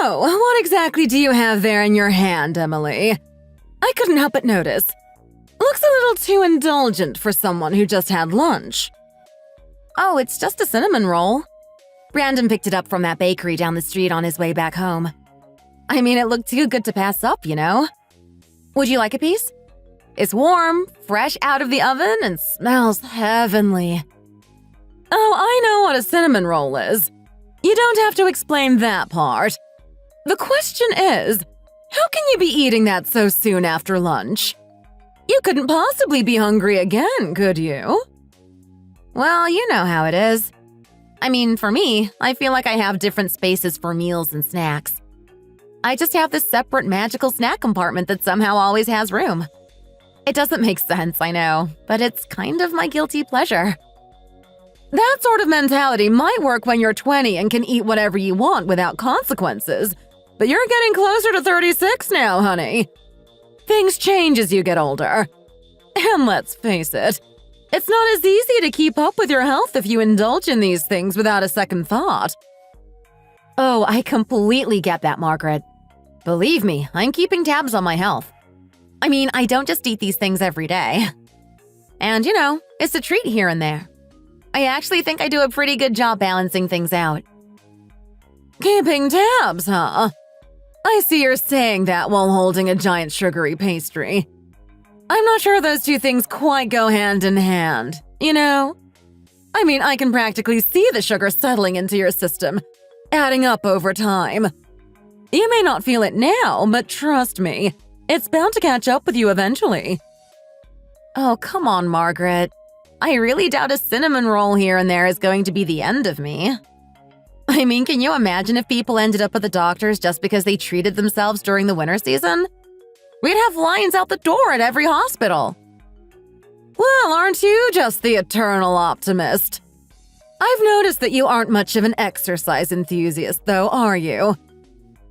So, what exactly do you have there in your hand, Emily? I couldn't help but notice. Looks a little too indulgent for someone who just had lunch. Oh, it's just a cinnamon roll. Brandon picked it up from that bakery down the street on his way back home. I mean, it looked too good to pass up, you know? Would you like a piece? It's warm, fresh out of the oven, and smells heavenly. Oh, I know what a cinnamon roll is. You don't have to explain that part. The question is, how can you be eating that so soon after lunch? You couldn't possibly be hungry again, could you? Well, you know how it is. I mean, for me, I feel like I have different spaces for meals and snacks. I just have this separate magical snack compartment that somehow always has room. It doesn't make sense, I know, but it's kind of my guilty pleasure. That sort of mentality might work when you're 20 and can eat whatever you want without consequences, but you're getting closer to 36 now, honey. Things change as you get older. And let's face it, it's not as easy to keep up with your health if you indulge in these things without a second thought. Oh, I completely get that, Margaret. Believe me, I'm keeping tabs on my health. I mean, I don't just eat these things every day. And, you know, it's a treat here and there. I actually think I do a pretty good job balancing things out. Keeping tabs, huh? I see you're saying that while holding a giant sugary pastry. I'm not sure those two things quite go hand in hand, you know? I mean, I can practically see the sugar settling into your system, adding up over time. You may not feel it now, but trust me, it's bound to catch up with you eventually. Oh, come on, Margaret. I really doubt a cinnamon roll here and there is going to be the end of me. I mean, can you imagine if people ended up at the doctor's just because they treated themselves during the winter season? We'd have lines out the door at every hospital. Well, aren't you just the eternal optimist? I've noticed that you aren't much of an exercise enthusiast, though, are you?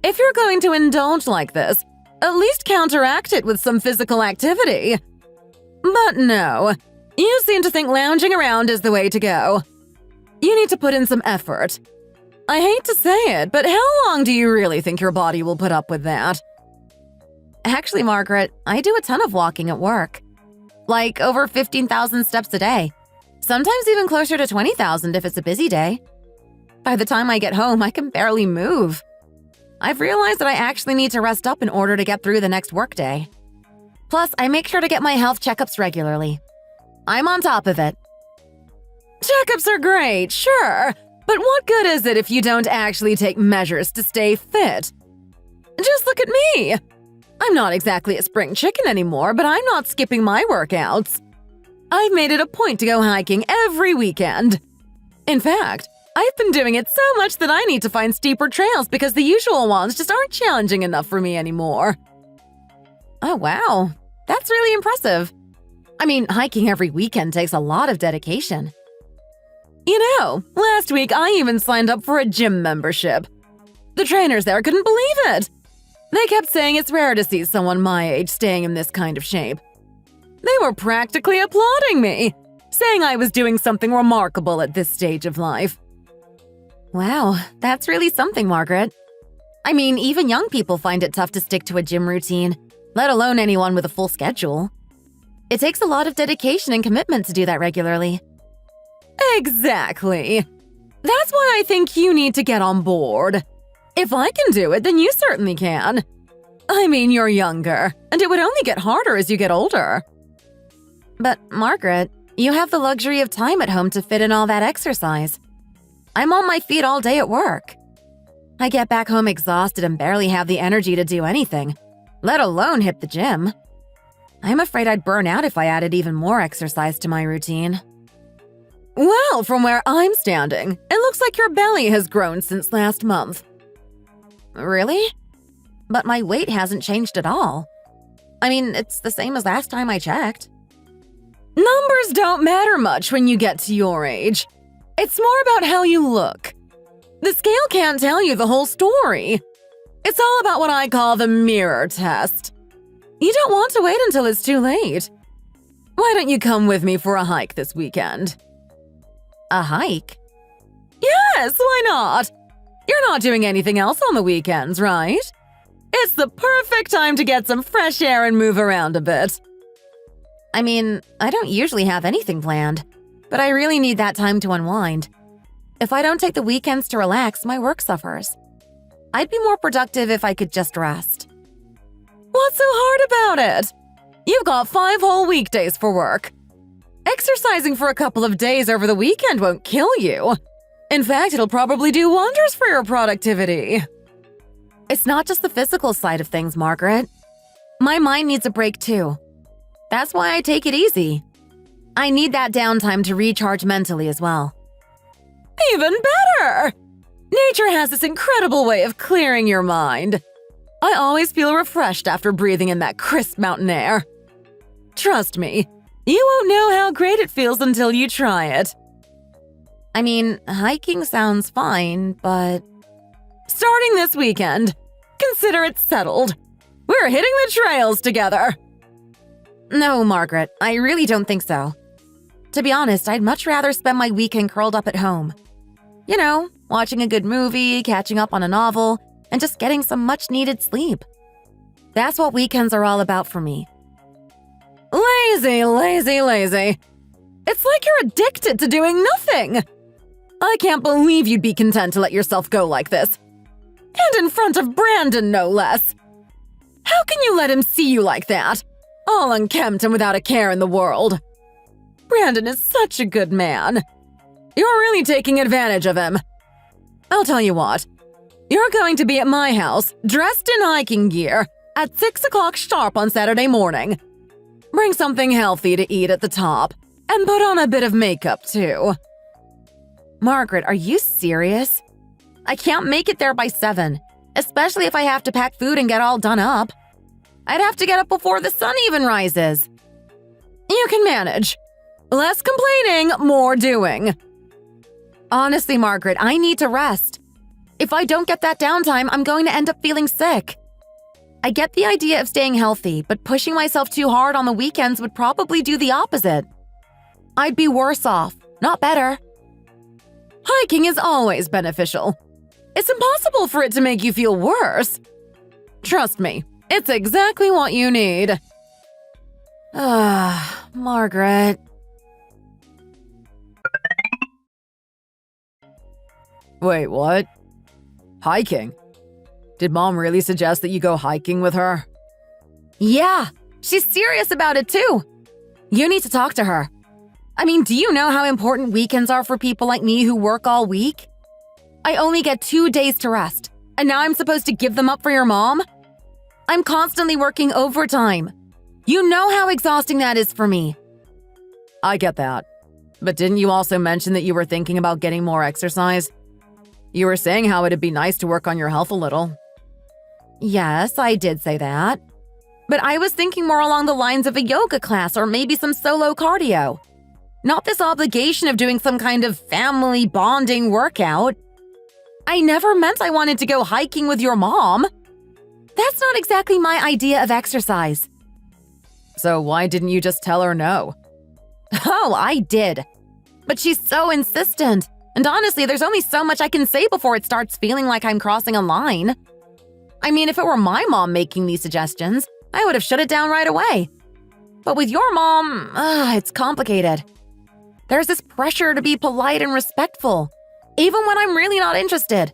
If you're going to indulge like this, at least counteract it with some physical activity. But no, you seem to think lounging around is the way to go. You need to put in some effort. I hate to say it, but how long do you really think your body will put up with that? Actually, Margaret, I do a ton of walking at work. Like over 15,000 steps a day. Sometimes even closer to 20,000 if it's a busy day. By the time I get home, I can barely move. I've realized that I actually need to rest up in order to get through the next workday. Plus, I make sure to get my health checkups regularly. I'm on top of it. Checkups are great, sure, but what good is it if you don't actually take measures to stay fit? Just look at me. I'm not exactly a spring chicken anymore, but I'm not skipping my workouts. I've made it a point to go hiking every weekend. In fact, I've been doing it so much that I need to find steeper trails because the usual ones just aren't challenging enough for me anymore. Oh, wow. That's really impressive. I mean, hiking every weekend takes a lot of dedication. You know, last week I even signed up for a gym membership. The trainers there couldn't believe it. They kept saying it's rare to see someone my age staying in this kind of shape. They were practically applauding me, saying I was doing something remarkable at this stage of life. Wow, that's really something, Margaret. I mean, even young people find it tough to stick to a gym routine, let alone anyone with a full schedule. It takes a lot of dedication and commitment to do that regularly. Exactly. That's why I think you need to get on board. If I can do it, then you certainly can. I mean, you're younger, and it would only get harder as you get older. But, Margaret, you have the luxury of time at home to fit in all that exercise. I'm on my feet all day at work. I get back home exhausted and barely have the energy to do anything, let alone hit the gym. I'm afraid I'd burn out if I added even more exercise to my routine. Well, from where I'm standing, it looks like your belly has grown since last month. Really? But my weight hasn't changed at all. I mean, it's the same as last time I checked. Numbers don't matter much when you get to your age. It's more about how you look. The scale can't tell you the whole story. It's all about what I call the mirror test. You don't want to wait until it's too late. Why don't you come with me for a hike this weekend? A hike? Yes, why not? You're not doing anything else on the weekends, right? It's the perfect time to get some fresh air and move around a bit. I mean, I don't usually have anything planned, but I really need that time to unwind. If I don't take the weekends to relax, my work suffers. I'd be more productive if I could just rest. What's so hard about it? You've got 5 whole weekdays for work. Exercising for a couple of days over the weekend won't kill you. In fact, it'll probably do wonders for your productivity. It's not just the physical side of things, Margaret. My mind needs a break too. That's why I take it easy. I need that downtime to recharge mentally as well. Even better! Nature has this incredible way of clearing your mind. I always feel refreshed after breathing in that crisp mountain air. Trust me, you won't know how great it feels until you try it. I mean, hiking sounds fine, but… Starting this weekend, consider it settled. We're hitting the trails together. No, Margaret, I really don't think so. To be honest, I'd much rather spend my weekend curled up at home. You know, watching a good movie, catching up on a novel, and just getting some much-needed sleep. That's what weekends are all about for me. Lazy, lazy, lazy. It's like you're addicted to doing nothing. I can't believe you'd be content to let yourself go like this. And in front of Brandon, no less. How can you let him see you like that? All unkempt and without a care in the world. Brandon is such a good man. You're really taking advantage of him. I'll tell you what. You're going to be at my house, dressed in hiking gear, at 6 o'clock sharp on Saturday morning. Bring something healthy to eat at the top, and put on a bit of makeup, too. Margaret, are you serious? I can't make it there by 7, especially if I have to pack food and get all done up. I'd have to get up before the sun even rises. You can manage. Less complaining, more doing. Honestly, Margaret, I need to rest. If I don't get that downtime, I'm going to end up feeling sick. I get the idea of staying healthy, but pushing myself too hard on the weekends would probably do the opposite. I'd be worse off, not better. Hiking is always beneficial. It's impossible for it to make you feel worse. Trust me, it's exactly what you need. Margaret. Wait, what? Hiking? Did Mom really suggest that you go hiking with her? Yeah, she's serious about it too. You need to talk to her. I mean, do you know how important weekends are for people like me who work all week? I only get 2 days to rest, and now I'm supposed to give them up for your mom? I'm constantly working overtime. You know how exhausting that is for me. I get that. But didn't you also mention that you were thinking about getting more exercise? You were saying how it'd be nice to work on your health a little. Yes, I did say that. But I was thinking more along the lines of a yoga class or maybe some solo cardio. Not this obligation of doing some kind of family bonding workout. I never meant I wanted to go hiking with your mom. That's not exactly my idea of exercise. So why didn't you just tell her no? Oh, I did. But she's so insistent. And honestly, there's only so much I can say before it starts feeling like I'm crossing a line. I mean, if it were my mom making these suggestions, I would have shut it down right away. But with your mom, it's complicated. There's this pressure to be polite and respectful, even when I'm really not interested.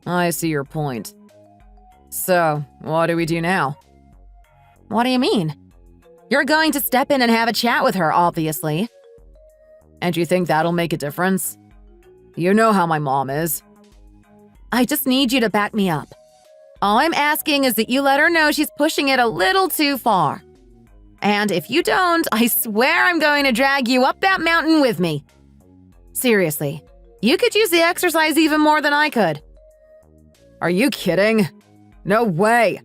I see your point. So, what do we do now? What do you mean? You're going to step in and have a chat with her, obviously. And you think that'll make a difference? You know how my mom is. I just need you to back me up. All I'm asking is that you let her know she's pushing it a little too far. And if you don't, I swear I'm going to drag you up that mountain with me. Seriously, you could use the exercise even more than I could. Are you kidding? No way.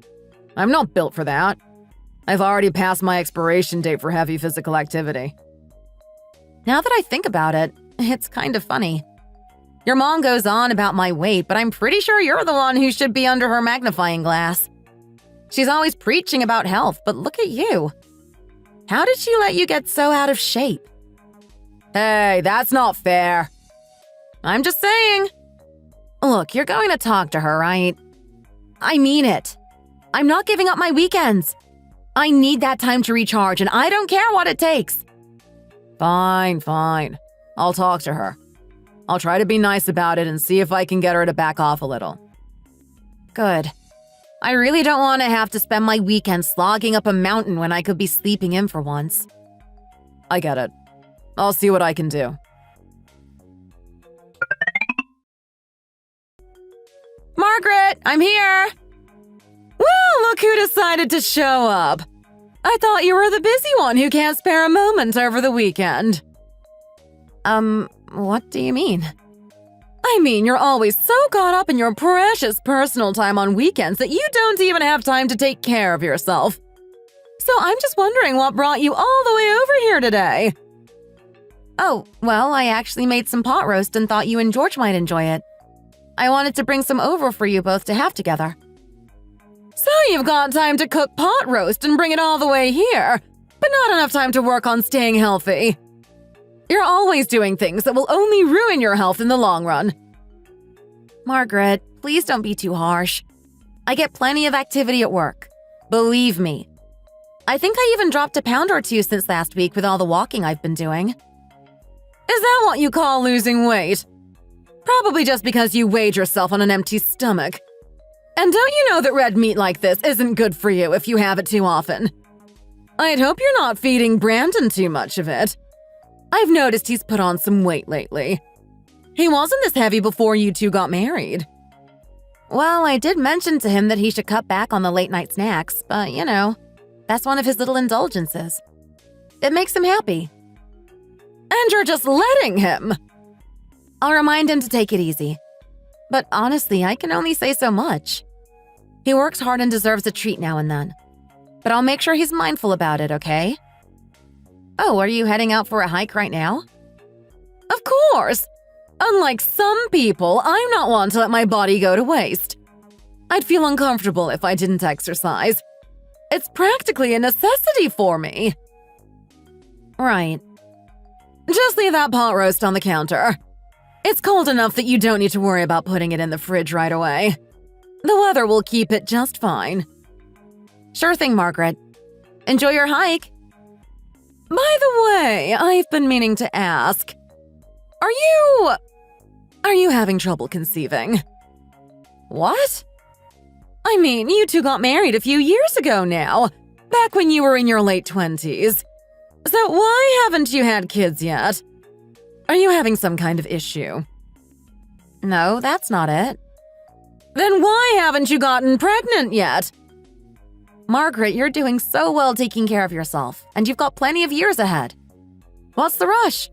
I'm not built for that. I've already passed my expiration date for heavy physical activity. Now that I think about it, it's kind of funny. Your mom goes on about my weight, but I'm pretty sure you're the one who should be under her magnifying glass. She's always preaching about health, but look at you. How did she let you get so out of shape? Hey, that's not fair. I'm just saying. Look, you're going to talk to her, right? I mean it. I'm not giving up my weekends. I need that time to recharge, and I don't care what it takes. Fine. I'll talk to her. I'll try to be nice about it and see if I can get her to back off a little. Good. I really don't want to have to spend my weekend slogging up a mountain when I could be sleeping in for once. I get it. I'll see what I can do. Margaret, I'm here! Well, look who decided to show up. I thought you were the busy one who can't spare a moment over the weekend. What do you mean? I mean, you're always so caught up in your precious personal time on weekends that you don't even have time to take care of yourself. So I'm just wondering what brought you all the way over here today. Oh, well, I actually made some pot roast and thought you and George might enjoy it. I wanted to bring some over for you both to have together. So you've got time to cook pot roast and bring it all the way here, but not enough time to work on staying healthy. You're always doing things that will only ruin your health in the long run. Margaret, please don't be too harsh. I get plenty of activity at work. Believe me. I think I even dropped a pound or two since last week with all the walking I've been doing. Is that what you call losing weight? Probably just because you weighed yourself on an empty stomach. And don't you know that red meat like this isn't good for you if you have it too often? I'd hope you're not feeding Brandon too much of it. I've noticed he's put on some weight lately. He wasn't this heavy before you two got married. Well, I did mention to him that he should cut back on the late-night snacks, but, you know, that's one of his little indulgences. It makes him happy. And you're just letting him! I'll remind him to take it easy. But honestly, I can only say so much. He works hard and deserves a treat now and then. But I'll make sure he's mindful about it, okay? Oh, are you heading out for a hike right now? Of course! Unlike some people, I'm not one to let my body go to waste. I'd feel uncomfortable if I didn't exercise. It's practically a necessity for me. Right. Just leave that pot roast on the counter. It's cold enough that you don't need to worry about putting it in the fridge right away. The weather will keep it just fine. Sure thing, Margaret. Enjoy your hike. By the way, I've been meaning to ask. Are you having trouble conceiving? What? I mean, you two got married a few years ago now, back when you were in your late 20s. So why haven't you had kids yet? Are you having some kind of issue? No, that's not it. Then why haven't you gotten pregnant yet? Margaret, you're doing so well taking care of yourself, and you've got plenty of years ahead. What's the rush?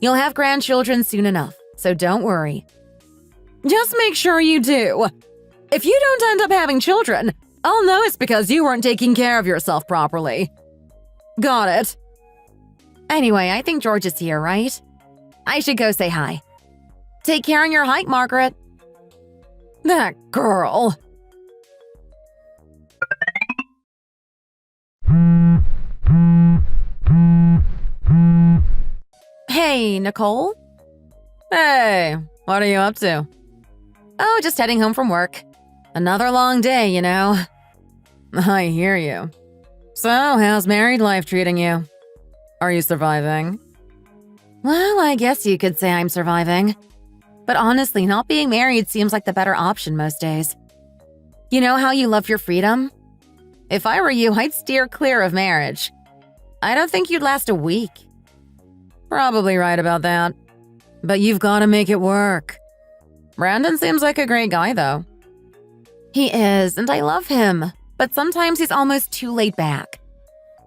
You'll have grandchildren soon enough, so don't worry. Just make sure you do. If you don't end up having children, I'll know it's because you weren't taking care of yourself properly. Got it. Anyway, I think George is here, right? I should go say hi. Take care on your hike, Margaret. That girl. Hey, Nicole? Hey, what are you up to? Oh, just heading home from work. Another long day, you know. I hear you. So, how's married life treating you? Are you surviving? Well, I guess you could say I'm surviving. But honestly, not being married seems like the better option most days. You know how you love your freedom? If I were you, I'd steer clear of marriage. I don't think you'd last a week. Probably right about that. But you've got to make it work. Brandon seems like a great guy, though. He is, and I love him. But sometimes he's almost too laid back.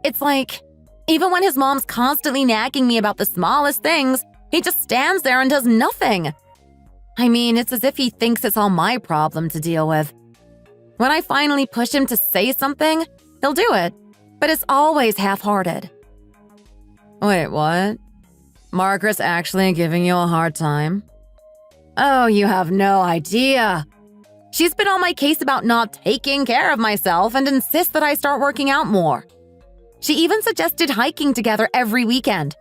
It's like, even when his mom's constantly nagging me about the smallest things, he just stands there and does nothing. I mean, it's as if he thinks it's all my problem to deal with. When I finally push him to say something, he'll do it. But it's always half-hearted. Wait, what? Margaret's actually giving you a hard time? Oh, you have no idea. She's been on my case about not taking care of myself and insists that I start working out more. She even suggested hiking together every weekend.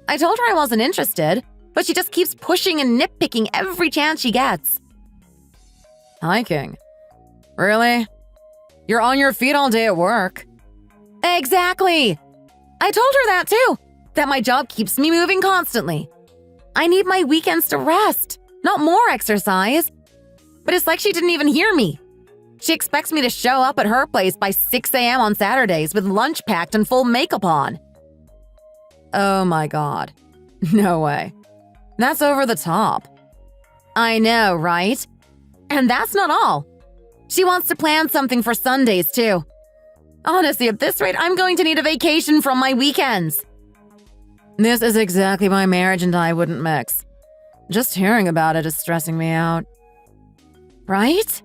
I told her I wasn't interested, but she just keeps pushing and nitpicking every chance she gets. Hiking? Really? You're on your feet all day at work. Exactly! I told her that too, that my job keeps me moving constantly. I need my weekends to rest, not more exercise. But it's like she didn't even hear me. She expects me to show up at her place by 6 a.m. on Saturdays with lunch packed and full makeup on. Oh my god. No way. That's over the top. I know, right? And that's not all. She wants to plan something for Sundays, too. Honestly, at this rate, I'm going to need a vacation from my weekends. This is exactly why marriage and I wouldn't mix. Just hearing about it is stressing me out. Right?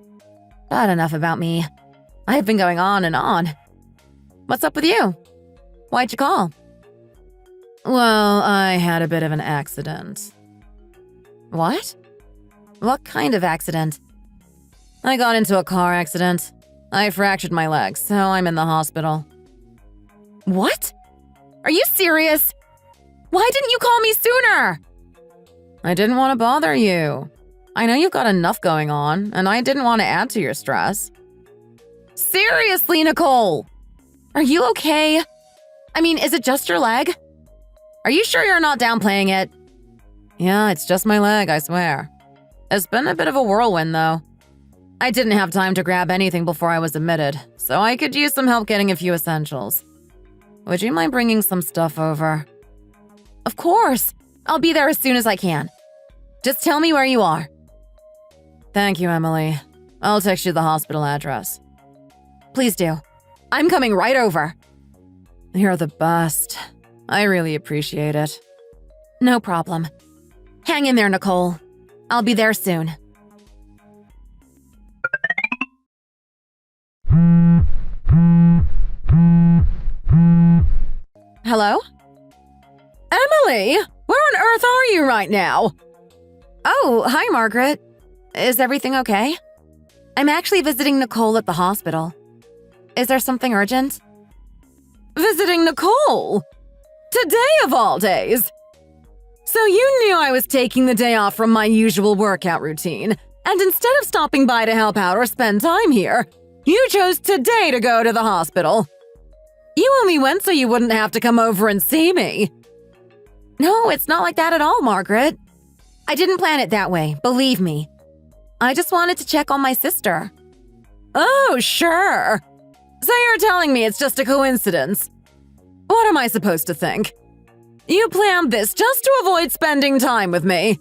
But enough about me. I've been going on and on. What's up with you? Why'd you call? Well, I had a bit of an accident. What? What kind of accident? I got into a car accident. I fractured my leg, so I'm in the hospital. What? Are you serious? Why didn't you call me sooner? I didn't want to bother you. I know you've got enough going on, and I didn't want to add to your stress. Seriously, Nicole! Are you okay? I mean, is it just your leg? Are you sure you're not downplaying it? Yeah, it's just my leg, I swear. It's been a bit of a whirlwind, though. I didn't have time to grab anything before I was admitted, so I could use some help getting a few essentials. Would you mind bringing some stuff over? Of course! I'll be there as soon as I can. Just tell me where you are. Thank you, Emily. I'll text you the hospital address. Please do. I'm coming right over. You're the best. I really appreciate it. No problem. Hang in there, Nicole. I'll be there soon. Hello? Emily! Where on earth are you right now? Oh, hi, Margaret. Is everything okay? I'm actually visiting Nicole at the hospital. Is there something urgent? Visiting Nicole? Today of all days? So you knew I was taking the day off from my usual workout routine, and instead of stopping by to help out or spend time here, you chose today to go to the hospital. You only went so you wouldn't have to come over and see me. No, it's not like that at all, Margaret. I didn't plan it that way, believe me. I just wanted to check on my sister. Oh, sure. So you're telling me it's just a coincidence. What am I supposed to think? You planned this just to avoid spending time with me.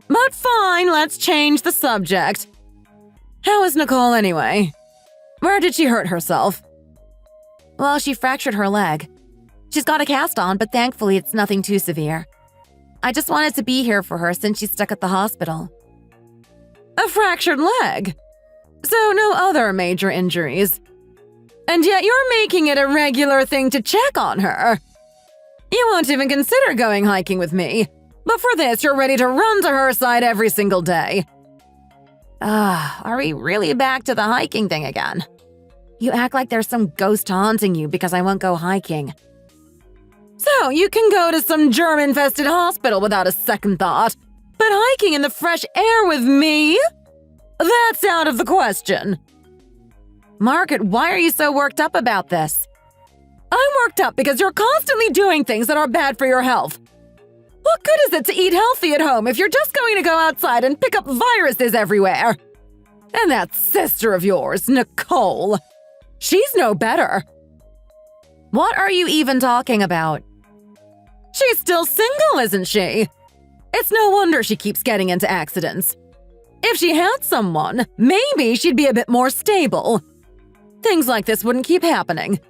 But fine, let's change the subject. How is Nicole anyway? Where did she hurt herself? Well, she fractured her leg. She's got a cast on, but thankfully it's nothing too severe. I just wanted to be here for her since she's stuck at the hospital. A fractured leg? So no other major injuries. And yet you're making it a regular thing to check on her. You won't even consider going hiking with me, but for this you're ready to run to her side every single day. Are we really back to the hiking thing again? You act like there's some ghost haunting you because I won't go hiking. So you can go to some germ-infested hospital without a second thought, but hiking in the fresh air with me? That's out of the question. Margaret, why are you so worked up about this? I'm worked up because you're constantly doing things that are bad for your health. What good is it to eat healthy at home if you're just going to go outside and pick up viruses everywhere? And that sister of yours, Nicole, she's no better. What are you even talking about? She's still single, isn't she? It's no wonder she keeps getting into accidents. If she had someone, maybe she'd be a bit more stable. Things like this wouldn't keep happening.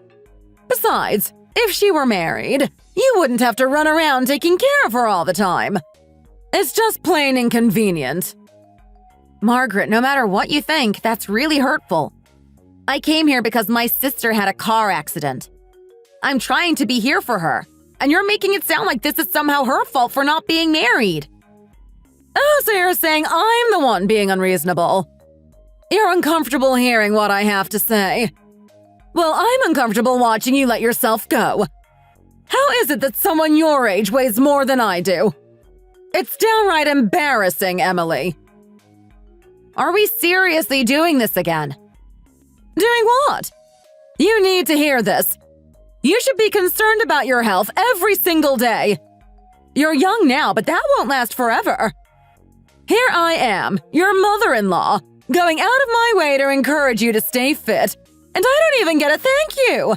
Besides, if she were married, you wouldn't have to run around taking care of her all the time. It's just plain inconvenient. Margaret, no matter what you think, that's really hurtful. I came here because my sister had a car accident. I'm trying to be here for her, and you're making it sound like this is somehow her fault for not being married. Oh, so you're saying I'm the one being unreasonable. You're uncomfortable hearing what I have to say. Well, I'm uncomfortable watching you let yourself go. How is it that someone your age weighs more than I do? It's downright embarrassing, Emily. Are we seriously doing this again? Doing what? You need to hear this. You should be concerned about your health every single day. You're young now, but that won't last forever. Here I am, your mother-in-law, going out of my way to encourage you to stay fit, and I don't even get a thank you.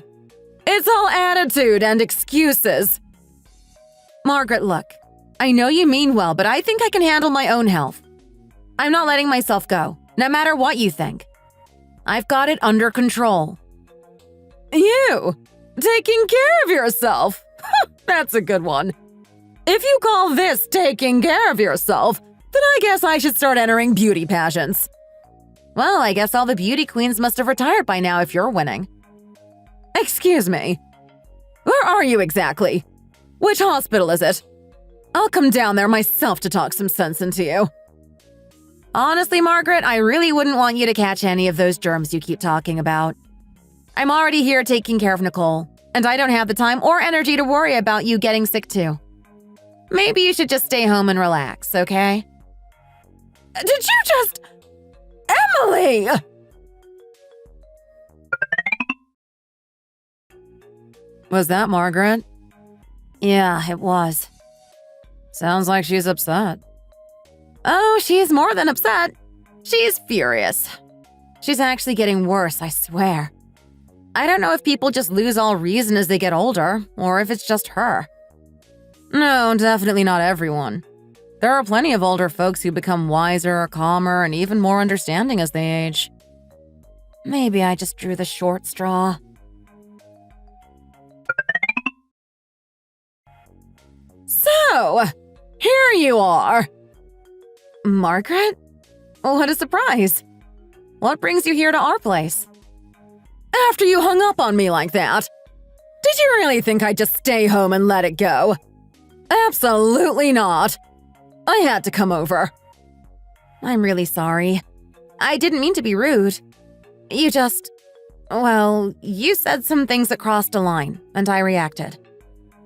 It's all attitude and excuses. Margaret, look, I know you mean well, but I think I can handle my own health. I'm not letting myself go, no matter what you think. I've got it under control. You? Taking care of yourself? That's a good one. If you call this taking care of yourself, then I guess I should start entering beauty pageants. Well, I guess all the beauty queens must have retired by now if you're winning. Excuse me. Where are you exactly? Which hospital is it? I'll come down there myself to talk some sense into you. Honestly, Margaret, I really wouldn't want you to catch any of those germs you keep talking about. I'm already here taking care of Nicole, and I don't have the time or energy to worry about you getting sick too. Maybe you should just stay home and relax, okay? Did you just… Emily! Was that Margaret? Yeah, it was. Sounds like she's upset. Oh, she's more than upset. She's furious. She's actually getting worse, I swear. I don't know if people just lose all reason as they get older, or if it's just her. No, definitely not everyone. There are plenty of older folks who become wiser, calmer, and even more understanding as they age. Maybe I just drew the short straw. So, here you are. Margaret? What a surprise. What brings you here to our place? After you hung up on me like that, did you really think I'd just stay home and let it go? Absolutely not. I had to come over. I'm really sorry. I didn't mean to be rude. You just… well, you said some things that crossed a line, and I reacted.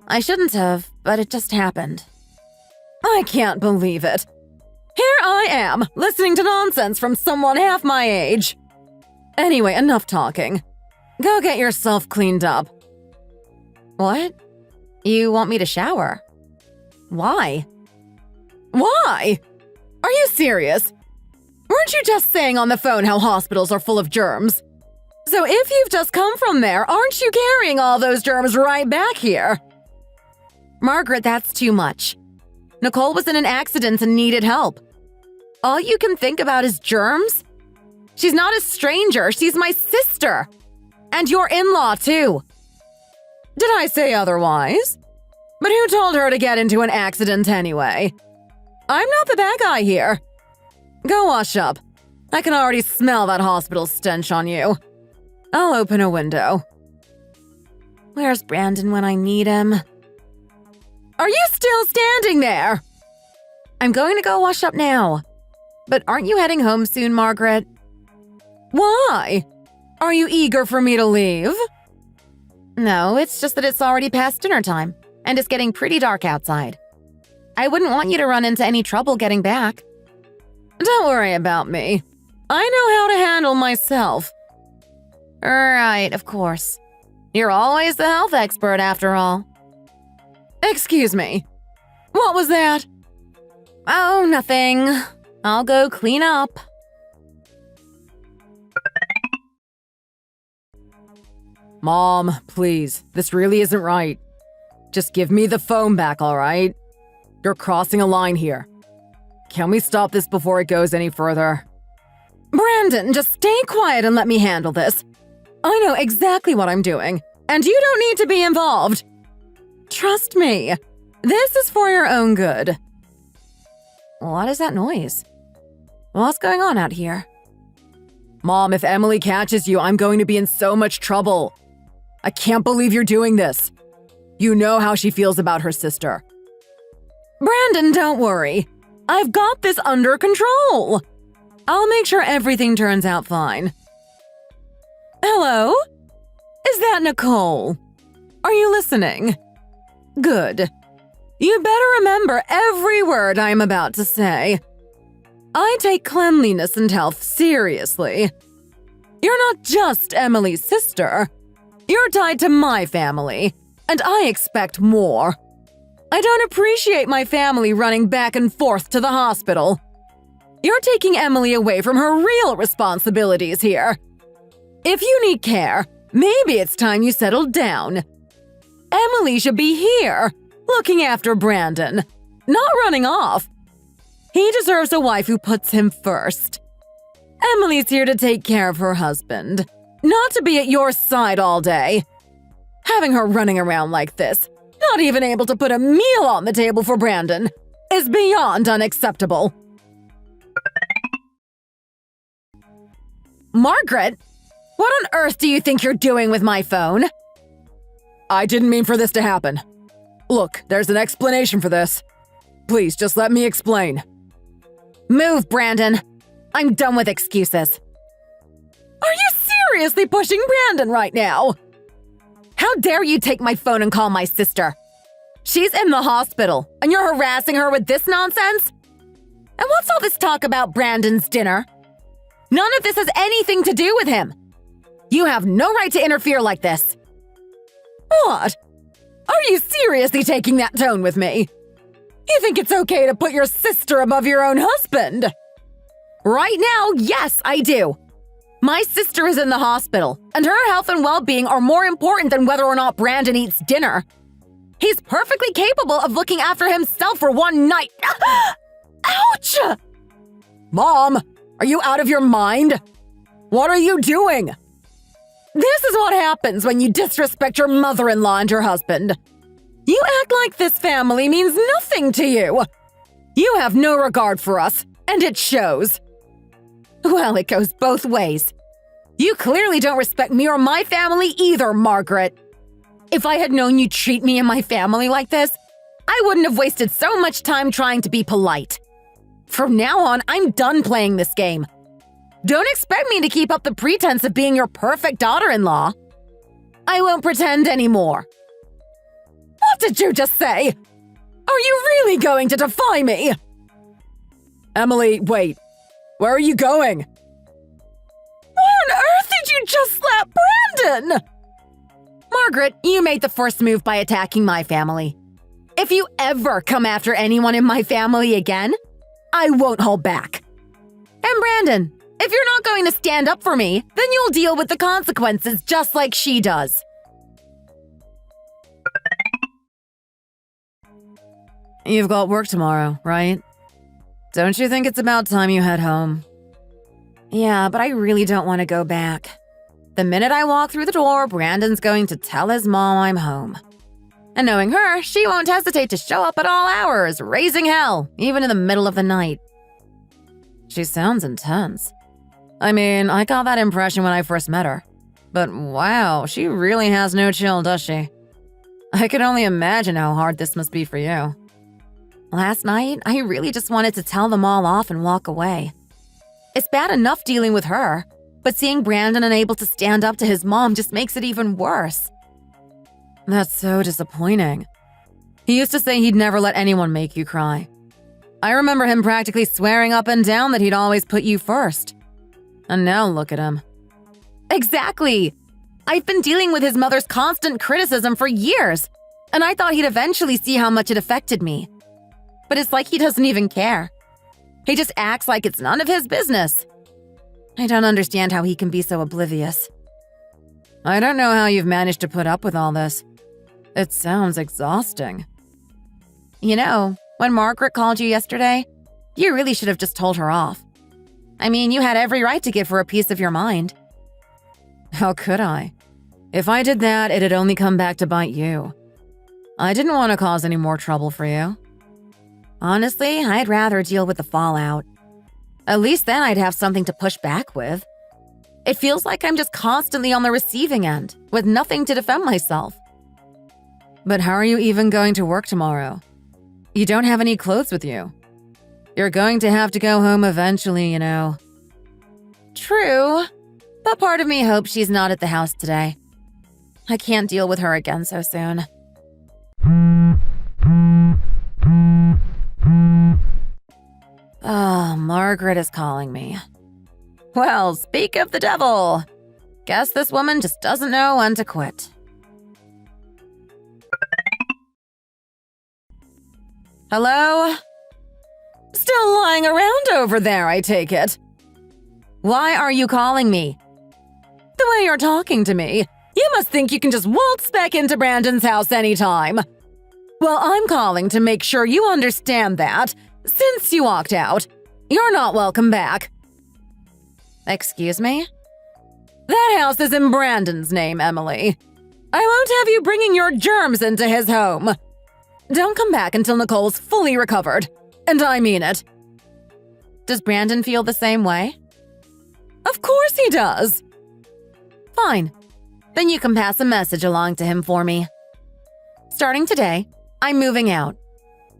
I shouldn't have, but it just happened. I can't believe it. Here I am, listening to nonsense from someone half my age. Anyway, enough talking. Go get yourself cleaned up. What? You want me to shower? Why? Why? Are you serious? Weren't you just saying on the phone how hospitals are full of germs? So if you've just come from there, aren't you carrying all those germs right back here? Margaret, that's too much. Nicole was in an accident and needed help. All you can think about is germs? She's not a stranger, she's my sister. And your in-law, too. Did I say otherwise? But who told her to get into an accident anyway? I'm not the bad guy here. Go wash up. I can already smell that hospital stench on you. I'll open a window. Where's Brandon when I need him? Are you still standing there? I'm going to go wash up now. But aren't you heading home soon, Margaret? Why? Are you eager for me to leave? No, it's just that it's already past dinner time, and it's getting pretty dark outside. I wouldn't want you to run into any trouble getting back. Don't worry about me. I know how to handle myself. Right, of course. You're always the health expert, after all. Excuse me. What was that? Oh, nothing. I'll go clean up. Mom, please, this really isn't right. Just give me the phone back, all right? You're crossing a line here. Can we stop this before it goes any further? Brandon, just stay quiet and let me handle this. I know exactly what I'm doing, and you don't need to be involved. Trust me, this is for your own good. What is that noise? What's going on out here? Mom, if Emily catches you, I'm going to be in so much trouble. I can't believe you're doing this. You know how she feels about her sister. Brandon, don't worry. I've got this under control. I'll make sure everything turns out fine. Hello? Is that Nicole? Are you listening? Good. You better remember every word I'm about to say. I take cleanliness and health seriously. You're not just Emily's sister. You're tied to my family, and I expect more. I don't appreciate my family running back and forth to the hospital. You're taking Emily away from her real responsibilities here. If you need care, maybe it's time you settled down. Emily should be here, looking after Brandon, not running off. He deserves a wife who puts him first. Emily's here to take care of her husband, not to be at your side all day. Having her running around like this, not even able to put a meal on the table for Brandon, is beyond unacceptable. Margaret, what on earth do you think you're doing with my phone? I didn't mean for this to happen. Look, there's an explanation for this. Please, just let me explain. Move, Brandon. I'm done with excuses. Are you seriously pushing Brandon right now? How dare you take my phone and call my sister? She's in the hospital, and you're harassing her with this nonsense? And what's all this talk about Brandon's dinner? None of this has anything to do with him. You have no right to interfere like this. What? Are you seriously taking that tone with me? You think it's okay to put your sister above your own husband? Right now, yes, I do. My sister is in the hospital, and her health and well-being are more important than whether or not Brandon eats dinner. He's perfectly capable of looking after himself for one night. Ouch! Mom, are you out of your mind? What are you doing? This is what happens when you disrespect your mother-in-law and your husband. You act like this family means nothing to you. You have no regard for us, and it shows. Well, it goes both ways. You clearly don't respect me or my family either, Margaret. If I had known you'd treat me and my family like this, I wouldn't have wasted so much time trying to be polite. From now on, I'm done playing this game. Don't expect me to keep up the pretense of being your perfect daughter-in-law. I won't pretend anymore. What did you just say? Are you really going to defy me? Emily, wait. Where are you going? Why on earth did you just slap Brandon? Margaret, you made the first move by attacking my family. If you ever come after anyone in my family again, I won't hold back. And Brandon, if you're not going to stand up for me, then you'll deal with the consequences just like she does. You've got work tomorrow, right? Don't you think it's about time you head home? Yeah, but I really don't want to go back. The minute I walk through the door, Brandon's going to tell his mom I'm home. And knowing her, she won't hesitate to show up at all hours, raising hell, even in the middle of the night. She sounds intense. I mean, I got that impression when I first met her. But wow, she really has no chill, does she? I can only imagine how hard this must be for you. Last night, I really just wanted to tell them all off and walk away. It's bad enough dealing with her, but seeing Brandon unable to stand up to his mom just makes it even worse. That's so disappointing. He used to say he'd never let anyone make you cry. I remember him practically swearing up and down that he'd always put you first. And now look at him. Exactly! I've been dealing with his mother's constant criticism for years, and I thought he'd eventually see how much it affected me. But it's like he doesn't even care. He just acts like it's none of his business. I don't understand how he can be so oblivious. I don't know how you've managed to put up with all this. It sounds exhausting. You know, when Margaret called you yesterday, you really should have just told her off. I mean, you had every right to give her a piece of your mind. How could I? If I did that, it'd only come back to bite you. I didn't want to cause any more trouble for you. Honestly, I'd rather deal with the fallout. At least then I'd have something to push back with. It feels like I'm just constantly on the receiving end, with nothing to defend myself. But how are you even going to work tomorrow? You don't have any clothes with you. You're going to have to go home eventually, you know. True, but part of me hopes she's not at the house today. I can't deal with her again so soon. Margaret is calling me. Well, speak of the devil. Guess this woman just doesn't know when to quit. Hello? Still lying around over there, I take it. Why are you calling me? The way you're talking to me, you must think you can just waltz back into Brandon's house anytime. Well, I'm calling to make sure you understand that, since you walked out, you're not welcome back. Excuse me? That house is in Brandon's name, Emily. I won't have you bringing your germs into his home. Don't come back until Nicole's fully recovered, and I mean it. Does Brandon feel the same way? Of course he does. Fine. Then you can pass a message along to him for me. Starting today, I'm moving out.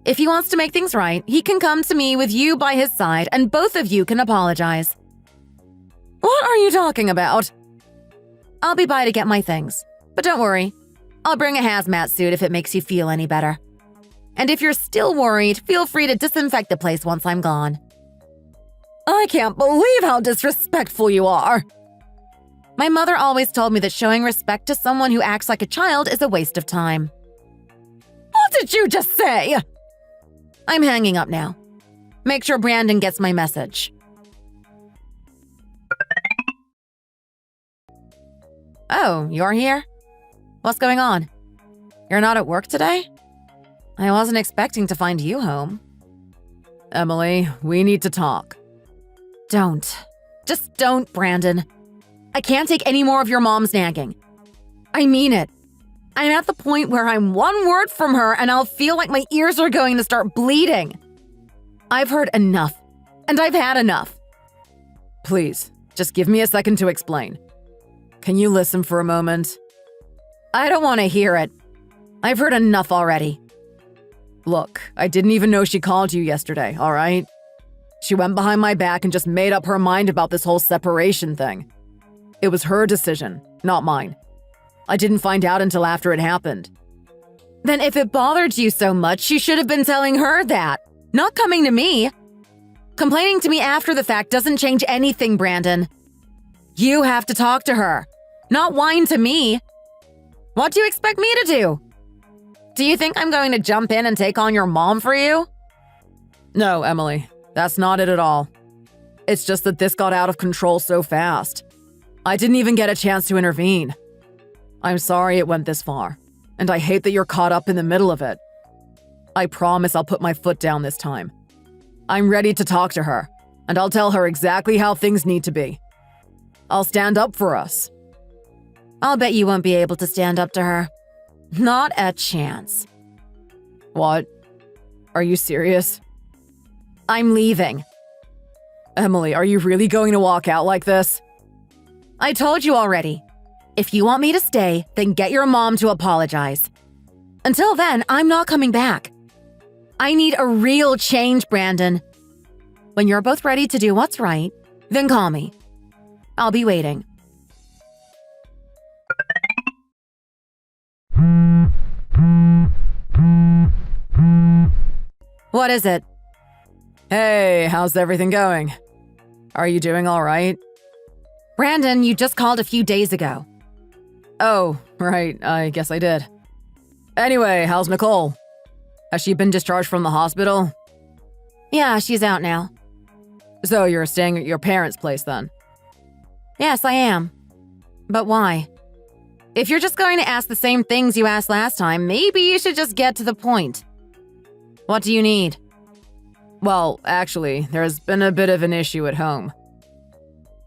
If he wants to make things right, he can come to me with you by his side and both of you can apologize. What are you talking about? I'll be by to get my things, but don't worry. I'll bring a hazmat suit if it makes you feel any better. And if you're still worried, feel free to disinfect the place once I'm gone. I can't believe how disrespectful you are. My mother always told me that showing respect to someone who acts like a child is a waste of time. What did you just say? I'm hanging up now. Make sure Brandon gets my message. Oh, you're here? What's going on? You're not at work today? I wasn't expecting to find you home. Emily, we need to talk. Don't. Just don't, Brandon. I can't take any more of your mom's nagging. I mean it. I'm at the point where I'm one word from her and I'll feel like my ears are going to start bleeding. I've heard enough, and I've had enough. Please, just give me a second to explain. Can you listen for a moment? I don't want to hear it. I've heard enough already. Look, I didn't even know she called you yesterday, all right? She went behind my back and just made up her mind about this whole separation thing. It was her decision, not mine. I didn't find out until after it happened. Then if it bothered you so much, you should have been telling her that, not coming to me. Complaining to me after the fact doesn't change anything, Brandon. You have to talk to her, not whine to me. What do you expect me to do? Do you think I'm going to jump in and take on your mom for you? No, Emily, that's not it at all. It's just that this got out of control so fast. I didn't even get a chance to intervene. I'm sorry it went this far, and I hate that you're caught up in the middle of it. I promise I'll put my foot down this time. I'm ready to talk to her, and I'll tell her exactly how things need to be. I'll stand up for us. I'll bet you won't be able to stand up to her. Not a chance. What? Are you serious? I'm leaving. Emily, are you really going to walk out like this? I told you already. If you want me to stay, then get your mom to apologize. Until then, I'm not coming back. I need a real change, Brandon. When you're both ready to do what's right, then call me. I'll be waiting. What is it? Hey, how's everything going? Are you doing all right? Brandon, you just called a few days ago. Oh, right, I guess I did. Anyway, how's Nicole? Has she been discharged from the hospital? Yeah, she's out now. So you're staying at your parents' place then? Yes, I am. But why? If you're just going to ask the same things you asked last time, maybe you should just get to the point. What do you need? Well, actually, there's been a bit of an issue at home.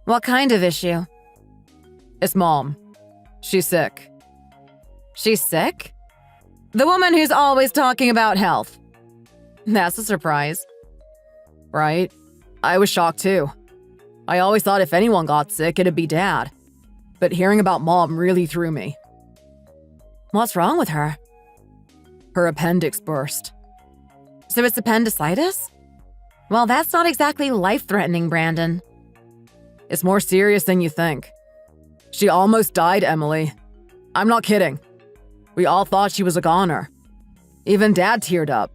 What kind of issue? It's Mom. She's sick. She's sick? The woman who's always talking about health. That's a surprise. Right? I was shocked too. I always thought if anyone got sick, it'd be Dad. But hearing about Mom really threw me. What's wrong with her? Her appendix burst. So it's appendicitis? Well, that's not exactly life-threatening, Brandon. It's more serious than you think. She almost died, Emily. I'm not kidding. We all thought she was a goner. Even Dad teared up.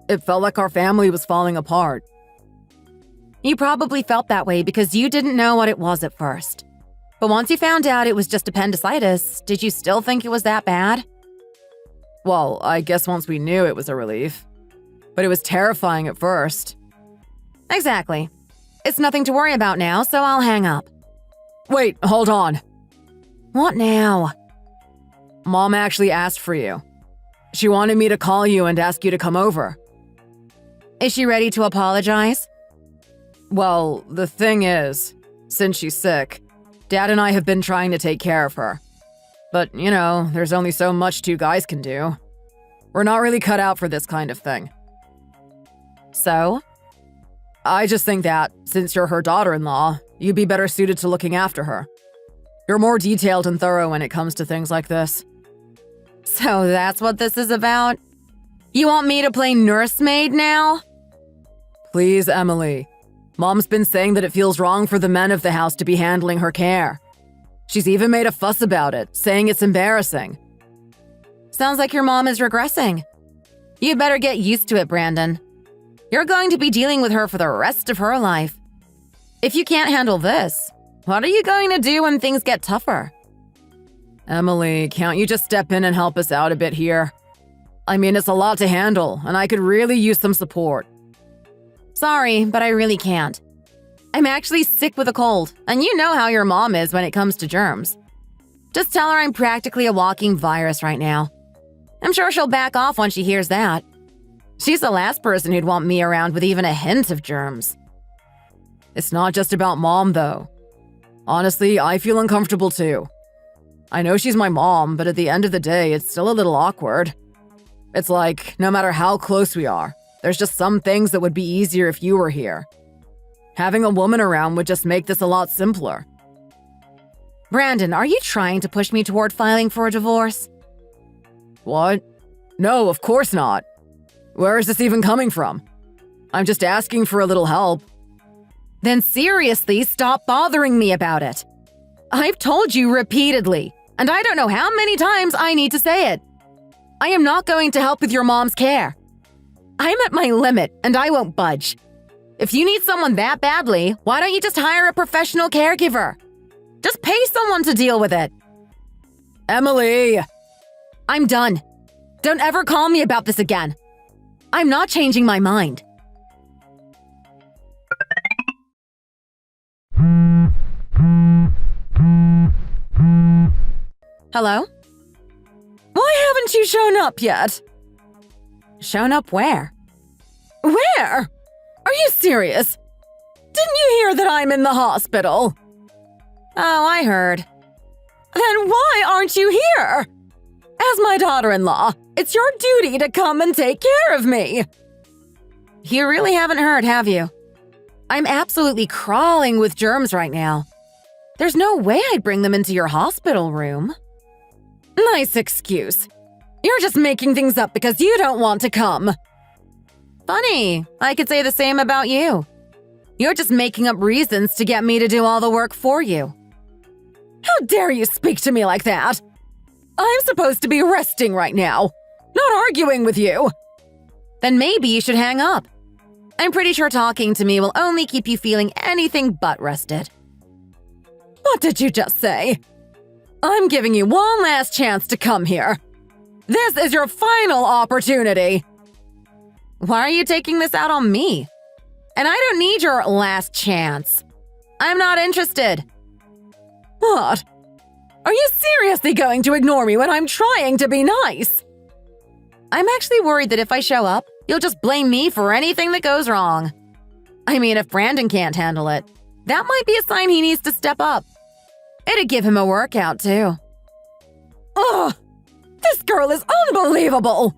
It felt like our family was falling apart. You probably felt that way because you didn't know what it was at first. But once you found out it was just appendicitis, did you still think it was that bad? Well, I guess once we knew it was a relief. But it was terrifying at first. Exactly. It's nothing to worry about now, so I'll hang up. Wait, hold on. What now? Mom actually asked for you. She wanted me to call you and ask you to come over. Is she ready to apologize? Well, the thing is, since she's sick, Dad and I have been trying to take care of her. But, you know, there's only so much two guys can do. We're not really cut out for this kind of thing. So? I just think that, since you're her daughter-in-law, you'd be better suited to looking after her. You're more detailed and thorough when it comes to things like this. So that's what this is about? You want me to play nursemaid now? Please, Emily. Mom's been saying that it feels wrong for the men of the house to be handling her care. She's even made a fuss about it, saying it's embarrassing. Sounds like your mom is regressing. You'd better get used to it, Brandon. You're going to be dealing with her for the rest of her life. If you can't handle this, what are you going to do when things get tougher? Emily, can't you just step in and help us out a bit here? I mean, it's a lot to handle, and I could really use some support. Sorry, but I really can't. I'm actually sick with a cold, and you know how your mom is when it comes to germs. Just tell her I'm practically a walking virus right now. I'm sure she'll back off when she hears that. She's the last person who'd want me around with even a hint of germs. It's not just about Mom, though. Honestly, I feel uncomfortable too. I know she's my mom, but at the end of the day, it's still a little awkward. It's like, no matter how close we are, there's just some things that would be easier if you were here. Having a woman around would just make this a lot simpler. Brandon, are you trying to push me toward filing for a divorce? What? No, of course not. Where is this even coming from? I'm just asking for a little help. Then seriously, stop bothering me about it. I've told you repeatedly, and I don't know how many times I need to say it. I am not going to help with your mom's care. I'm at my limit, and I won't budge. If you need someone that badly, why don't you just hire a professional caregiver? Just pay someone to deal with it. Emily! I'm done. Don't ever call me about this again. I'm not changing my mind. Hello? Why haven't you shown up yet? Shown up where? Where? Are you serious? Didn't you hear that I'm in the hospital? Oh, I heard. Then why aren't you here? As my daughter-in-law, it's your duty to come and take care of me. You really haven't heard, have you? I'm absolutely crawling with germs right now. There's no way I'd bring them into your hospital room. Nice excuse. You're just making things up because you don't want to come. Funny, I could say the same about you. You're just making up reasons to get me to do all the work for you. How dare you speak to me like that? I'm supposed to be resting right now, not arguing with you. Then maybe you should hang up. I'm pretty sure talking to me will only keep you feeling anything but rested. What did you just say? I'm giving you one last chance to come here. This is your final opportunity. Why are you taking this out on me? And I don't need your last chance. I'm not interested. What? Are you seriously going to ignore me when I'm trying to be nice? I'm actually worried that if I show up, you'll just blame me for anything that goes wrong. I mean, if Brandon can't handle it, that might be a sign he needs to step up. It'd give him a workout, too. Ugh! This girl is unbelievable!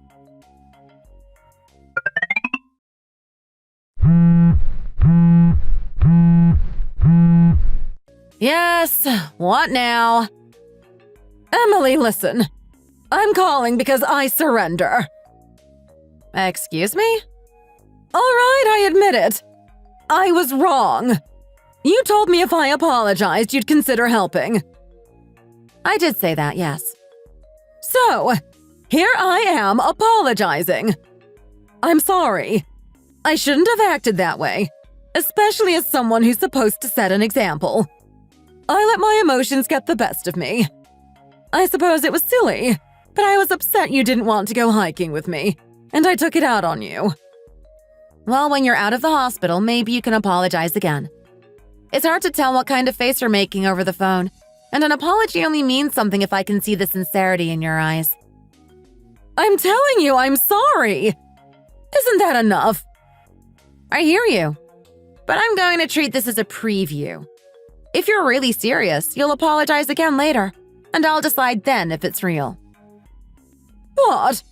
Yes, what now? Emily, listen. I'm calling because I surrender. Excuse me? All right, I admit it. I was wrong. You told me if I apologized, you'd consider helping. I did say that, yes. So, here I am apologizing. I'm sorry. I shouldn't have acted that way. especially as someone who's supposed to set an example. I let my emotions get the best of me. I suppose it was silly, but I was upset you didn't want to go hiking with me, and I took it out on you. Well, when you're out of the hospital, maybe you can apologize again. It's hard to tell what kind of face you're making over the phone, and an apology only means something if I can see the sincerity in your eyes. I'm telling you, I'm sorry. Isn't that enough? I hear you, but I'm going to treat this as a preview. If you're really serious, you'll apologize again later, and I'll decide then if it's real. What?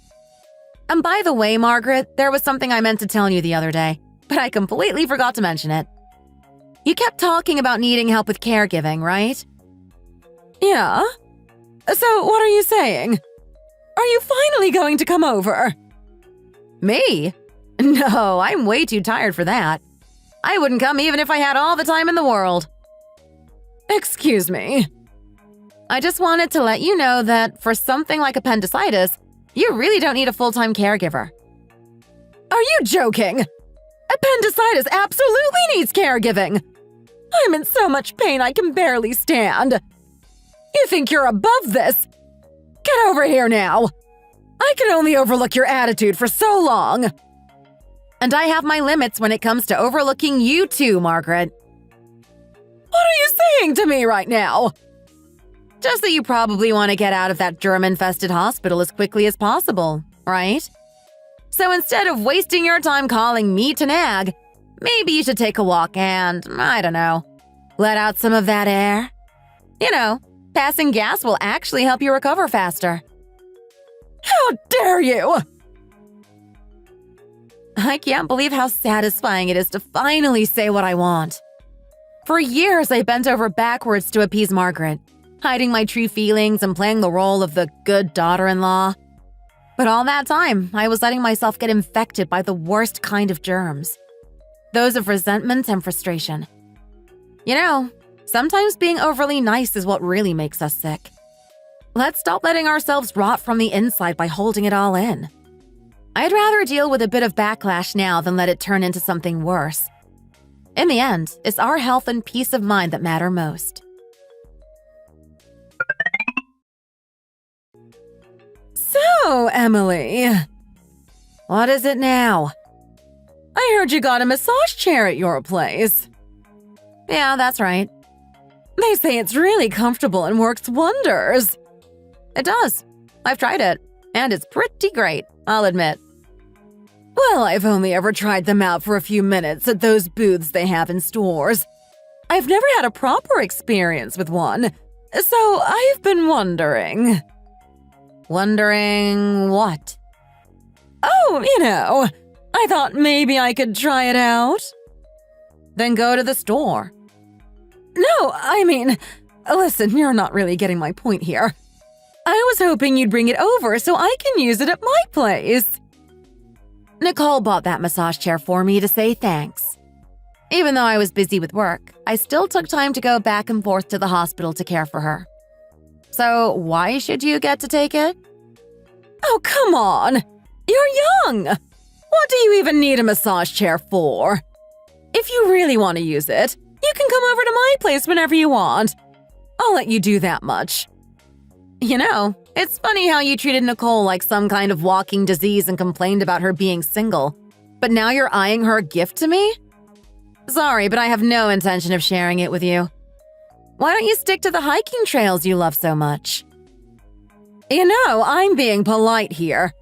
And by the way, Margaret, there was something I meant to tell you the other day, but I completely forgot to mention it. You kept talking about needing help with caregiving, right? Yeah? So what are you saying? Are you finally going to come over? Me? No, I'm way too tired for that. I wouldn't come even if I had all the time in the world. Excuse me. I just wanted to let you know that for something like appendicitis, you really don't need a full-time caregiver. Are you joking? Appendicitis absolutely needs caregiving. I'm in so much pain I can barely stand. You think you're above this? Get over here now. I can only overlook your attitude for so long. And I have my limits when it comes to overlooking you too, Margaret. What are you saying to me right now? Just that you probably want to get out of that germ-infested hospital as quickly as possible, right? So instead of wasting your time calling me to nag, maybe you should take a walk and, I don't know, let out some of that air. You know, passing gas will actually help you recover faster. How dare you! I can't believe how satisfying it is to finally say what I want. For years, I bent over backwards to appease Margaret, hiding my true feelings and playing the role of the good daughter-in-law. But all that time, I was letting myself get infected by the worst kind of germs. Those of resentment and frustration. You know, sometimes being overly nice is what really makes us sick. Let's stop letting ourselves rot from the inside by holding it all in. I'd rather deal with a bit of backlash now than let it turn into something worse. In the end, it's our health and peace of mind that matter most. So, Emily. What is it now? I heard you got a massage chair at your place. Yeah, that's right. They say it's really comfortable and works wonders. It does. I've tried it, and it's pretty great, I'll admit. Well, I've only ever tried them out for a few minutes at those booths they have in stores. I've never had a proper experience with one, so I've been wondering. Wondering what? Oh, you know, I thought maybe I could try it out. Then go to the store. No, I mean, listen, you're not really getting my point here. I was hoping you'd bring it over so I can use it at my place. Nicole bought that massage chair for me to say thanks. Even though I was busy with work, I still took time to go back and forth to the hospital to care for her. So why should you get to take it? Oh, come on. You're young. What do you even need a massage chair for? If you really want to use it, you can come over to my place whenever you want. I'll let you do that much. You know, it's funny how you treated Nicole like some kind of walking disease and complained about her being single. But now you're eyeing her a gift to me? Sorry, but I have no intention of sharing it with you. Why don't you stick to the hiking trails you love so much? You know, I'm being polite here.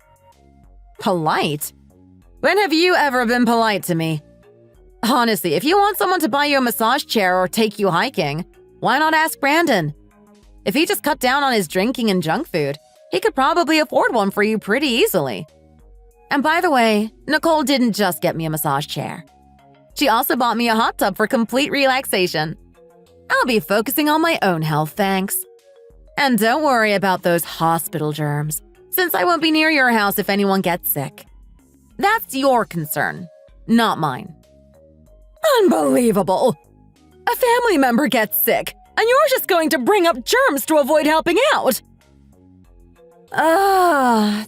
Polite? When have you ever been polite to me? Honestly, if you want someone to buy you a massage chair or take you hiking, why not ask Brandon? If he just cut down on his drinking and junk food, he could probably afford one for you pretty easily. And by the way, Nicole didn't just get me a massage chair. She also bought me a hot tub for complete relaxation. I'll be focusing on my own health, thanks. And don't worry about those hospital germs, since I won't be near your house if anyone gets sick. That's your concern, not mine. Unbelievable! A family member gets sick, and you're just going to bring up germs to avoid helping out!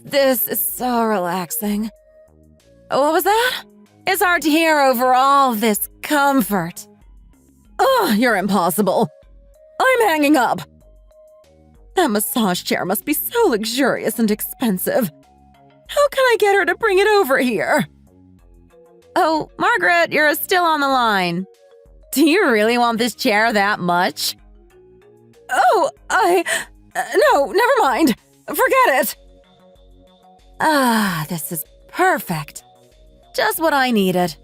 This is so relaxing. What was that? It's hard to hear over all this comfort. Ugh, you're impossible. I'm hanging up. That massage chair must be so luxurious and expensive. How can I get her to bring it over here? Oh, Margaret, you're still on the line. Do you really want this chair that much? Oh, no, never mind. Forget it. Ah, this is perfect. Just what I needed.